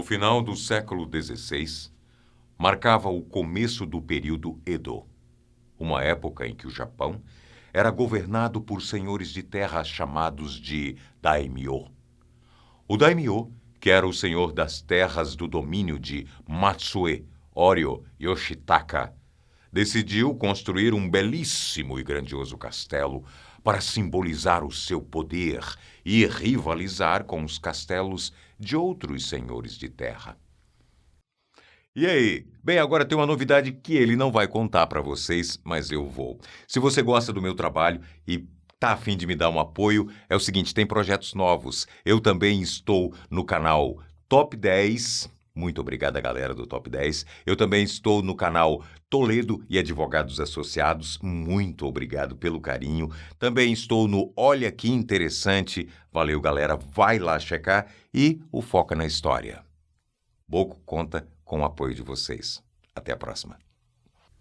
O final do século XVI marcava o começo do período Edo, uma época em que o Japão era governado por senhores de terra chamados de daimyo. O daimyo, que era o senhor das terras do domínio de Matsue Oryo Yoshitaka, decidiu construir um belíssimo e grandioso castelo para simbolizar o seu poder e rivalizar com os castelos de outros senhores de terra. E aí? Bem, agora tem uma novidade que ele não vai contar para vocês, mas eu vou. Se você gosta do meu trabalho e tá a fim de me dar um apoio, é o seguinte, tem projetos novos. Eu também estou no canal Top 10. Muito obrigado, galera do Top 10. Eu também estou no canal Toledo e Advogados Associados. Muito obrigado pelo carinho. Também estou no Olha Que Interessante. Valeu, galera. Vai lá checar. E o Foca na História. Boco conta com o apoio de vocês. Até a próxima.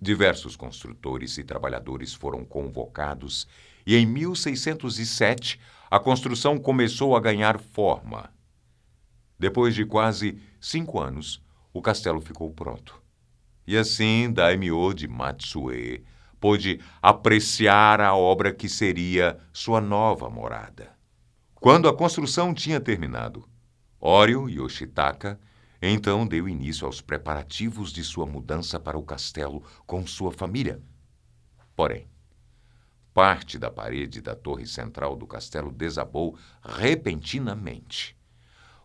Diversos construtores e trabalhadores foram convocados e em 1607 a construção começou a ganhar forma. Depois de quase 5 anos, o castelo ficou pronto. E assim, Daimyo de Matsue pôde apreciar a obra que seria sua nova morada. Quando a construção tinha terminado, Oryo Yoshitaka então deu início aos preparativos de sua mudança para o castelo com sua família. Porém, parte da parede da torre central do castelo desabou repentinamente.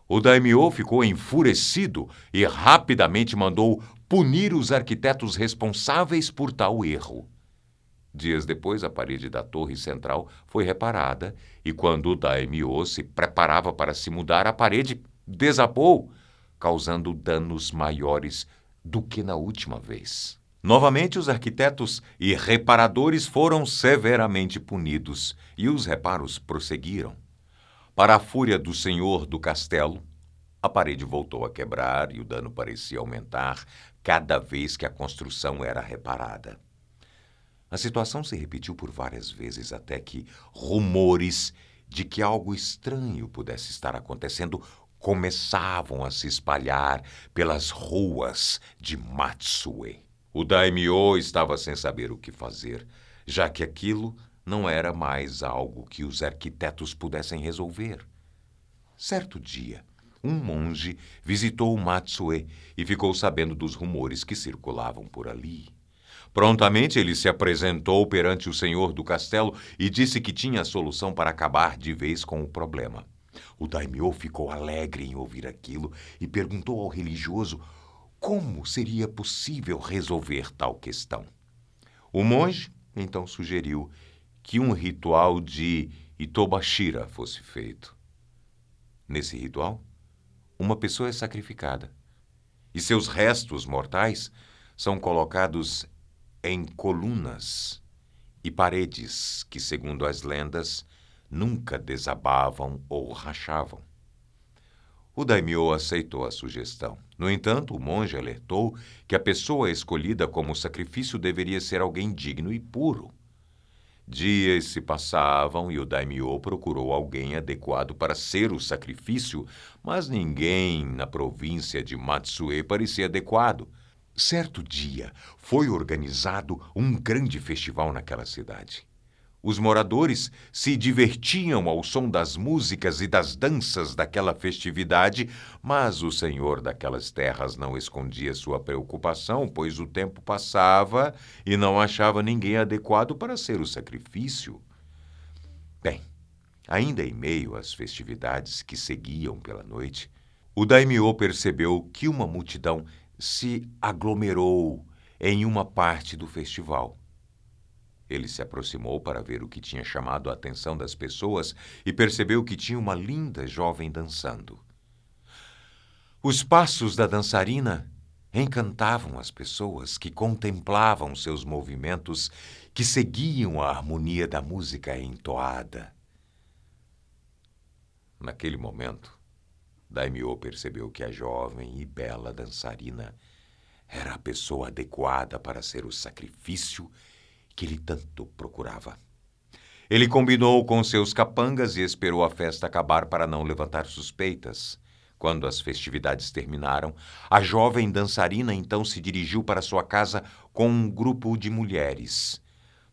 O daimyo ficou enfurecido e rapidamente mandou punir os arquitetos responsáveis por tal erro. Dias depois, a parede da torre central foi reparada e quando o daimyo se preparava para se mudar, a parede desabou, causando danos maiores do que na última vez. Novamente, os arquitetos e reparadores foram severamente punidos e os reparos prosseguiram. Para a fúria do senhor do castelo, a parede voltou a quebrar e o dano parecia aumentar cada vez que a construção era reparada. A situação se repetiu por várias vezes até que rumores de que algo estranho pudesse estar acontecendo começavam a se espalhar pelas ruas de Matsue. O daimyo estava sem saber o que fazer, já que aquilo não era mais algo que os arquitetos pudessem resolver. Certo dia, um monge visitou Matsue e ficou sabendo dos rumores que circulavam por ali. Prontamente ele se apresentou perante o senhor do castelo e disse que tinha a solução para acabar de vez com o problema. O daimyo ficou alegre em ouvir aquilo e perguntou ao religioso como seria possível resolver tal questão. O monge então sugeriu que um ritual de Itobashira fosse feito. Nesse ritual, uma pessoa é sacrificada e seus restos mortais são colocados em colunas e paredes que, segundo as lendas, nunca desabavam ou rachavam. O daimyo aceitou a sugestão. No entanto, o monge alertou que a pessoa escolhida como sacrifício deveria ser alguém digno e puro. Dias se passavam e o daimyo procurou alguém adequado para ser o sacrifício, mas ninguém na província de Matsue parecia adequado. Certo dia, foi organizado um grande festival naquela cidade. Os moradores se divertiam ao som das músicas e das danças daquela festividade, mas o senhor daquelas terras não escondia sua preocupação, pois o tempo passava e não achava ninguém adequado para ser o sacrifício. Bem, ainda em meio às festividades que seguiam pela noite, o daimyo percebeu que uma multidão se aglomerou em uma parte do festival. Ele se aproximou para ver o que tinha chamado a atenção das pessoas e percebeu que tinha uma linda jovem dançando. Os passos da dançarina encantavam as pessoas que contemplavam seus movimentos, que seguiam a harmonia da música entoada. Naquele momento, daimyo percebeu que a jovem e bela dançarina era a pessoa adequada para ser o sacrifício que ele tanto procurava. Ele combinou com seus capangas e esperou a festa acabar para não levantar suspeitas. Quando as festividades terminaram, a jovem dançarina então se dirigiu para sua casa com um grupo de mulheres.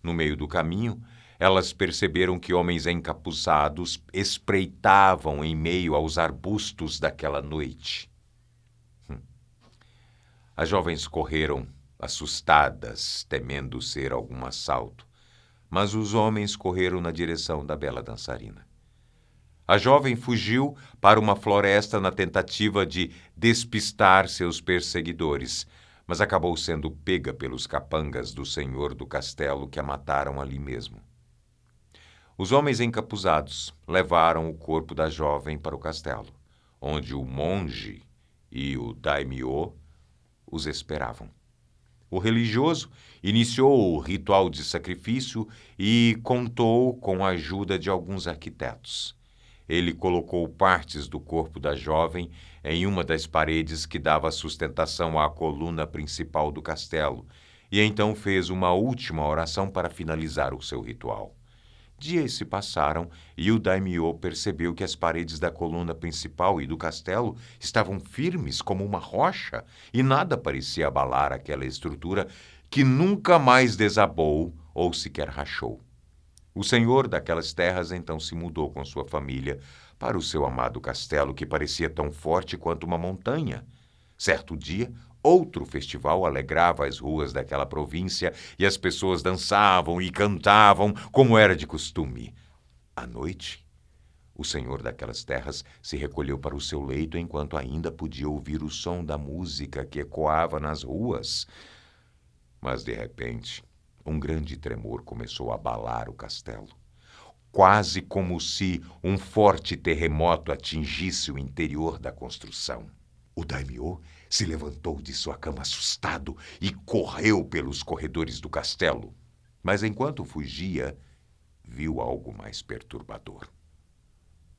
No meio do caminho, elas perceberam que homens encapuzados espreitavam em meio aos arbustos daquela noite. As jovens correram, assustadas, temendo ser algum assalto, mas os homens correram na direção da bela dançarina. A jovem fugiu para uma floresta na tentativa de despistar seus perseguidores, mas acabou sendo pega pelos capangas do senhor do castelo, que a mataram ali mesmo. Os homens encapuzados levaram o corpo da jovem para o castelo, onde o monge e o daimyo os esperavam. O religioso iniciou o ritual de sacrifício e contou com a ajuda de alguns arquitetos. Ele colocou partes do corpo da jovem em uma das paredes que dava sustentação à coluna principal do castelo, e então fez uma última oração para finalizar o seu ritual. Dias se passaram e o daimyo percebeu que as paredes da coluna principal e do castelo estavam firmes como uma rocha e nada parecia abalar aquela estrutura que nunca mais desabou ou sequer rachou. O senhor daquelas terras então se mudou com sua família para o seu amado castelo, que parecia tão forte quanto uma montanha. Certo dia, outro festival alegrava as ruas daquela província e as pessoas dançavam e cantavam como era de costume. À noite, o senhor daquelas terras se recolheu para o seu leito enquanto ainda podia ouvir o som da música que ecoava nas ruas. Mas, de repente, um grande tremor começou a abalar o castelo, quase como se um forte terremoto atingisse o interior da construção. O daimyo se levantou de sua cama assustado e correu pelos corredores do castelo. Mas enquanto fugia, viu algo mais perturbador.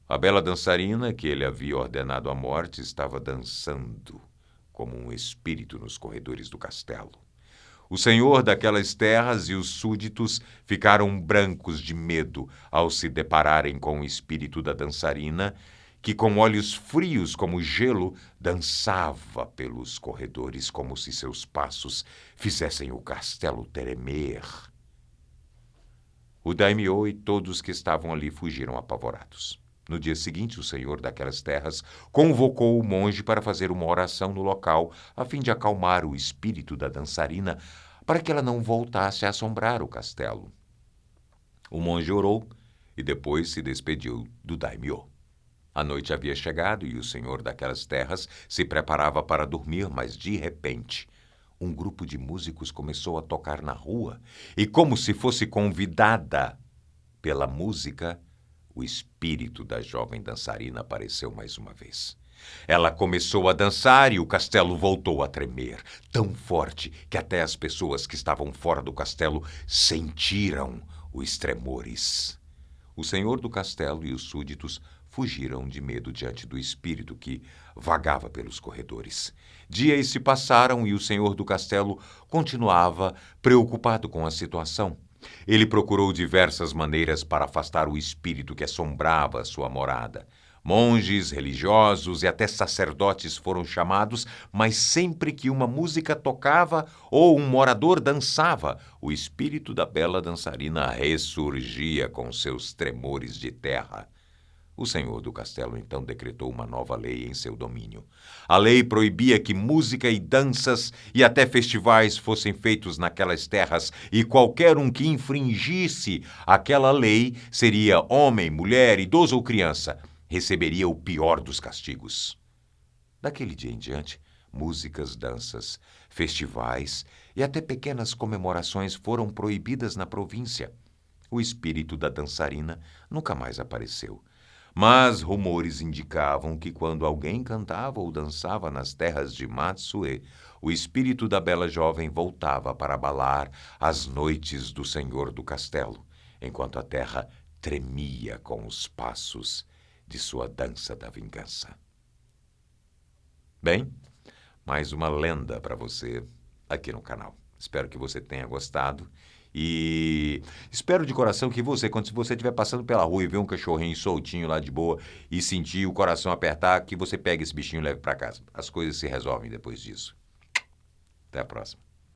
A bela dançarina, que ele havia ordenado à morte, estava dançando como um espírito nos corredores do castelo. O senhor daquelas terras e os súditos ficaram brancos de medo ao se depararem com o espírito da dançarina, que com olhos frios como gelo dançava pelos corredores como se seus passos fizessem o castelo tremer. O daimyo e todos que estavam ali fugiram apavorados. No dia seguinte, o senhor daquelas terras convocou o monge para fazer uma oração no local, a fim de acalmar o espírito da dançarina, para que ela não voltasse a assombrar o castelo. O monge orou e depois se despediu do daimyo. A noite havia chegado e o senhor daquelas terras se preparava para dormir, mas de repente, um grupo de músicos começou a tocar na rua e, como se fosse convidada pela música, o espírito da jovem dançarina apareceu mais uma vez. Ela começou a dançar e o castelo voltou a tremer, tão forte que até as pessoas que estavam fora do castelo sentiram os tremores. O senhor do castelo e os súditos fugiram de medo diante do espírito que vagava pelos corredores. Dias se passaram e o senhor do castelo continuava preocupado com a situação. Ele procurou diversas maneiras para afastar o espírito que assombrava sua morada. Monges, religiosos e até sacerdotes foram chamados, mas sempre que uma música tocava ou um morador dançava, o espírito da bela dançarina ressurgia com seus tremores de terra. O senhor do castelo então decretou uma nova lei em seu domínio. A lei proibia que música e danças e até festivais fossem feitos naquelas terras, e qualquer um que infringisse aquela lei, seria homem, mulher, idoso ou criança, receberia o pior dos castigos. Daquele dia em diante, músicas, danças, festivais e até pequenas comemorações foram proibidas na província. O espírito da dançarina nunca mais apareceu. Mas rumores indicavam que quando alguém cantava ou dançava nas terras de Matsue, o espírito da bela jovem voltava para abalar as noites do senhor do castelo, enquanto a terra tremia com os passos de sua dança da vingança. Bem, mais uma lenda para você aqui no canal. Espero que você tenha gostado E espero de coração que você, quando você estiver passando pela rua e ver um cachorrinho soltinho lá de boa e sentir o coração apertar, que você pegue esse bichinho e leve para casa. As coisas se resolvem depois disso. Até a próxima.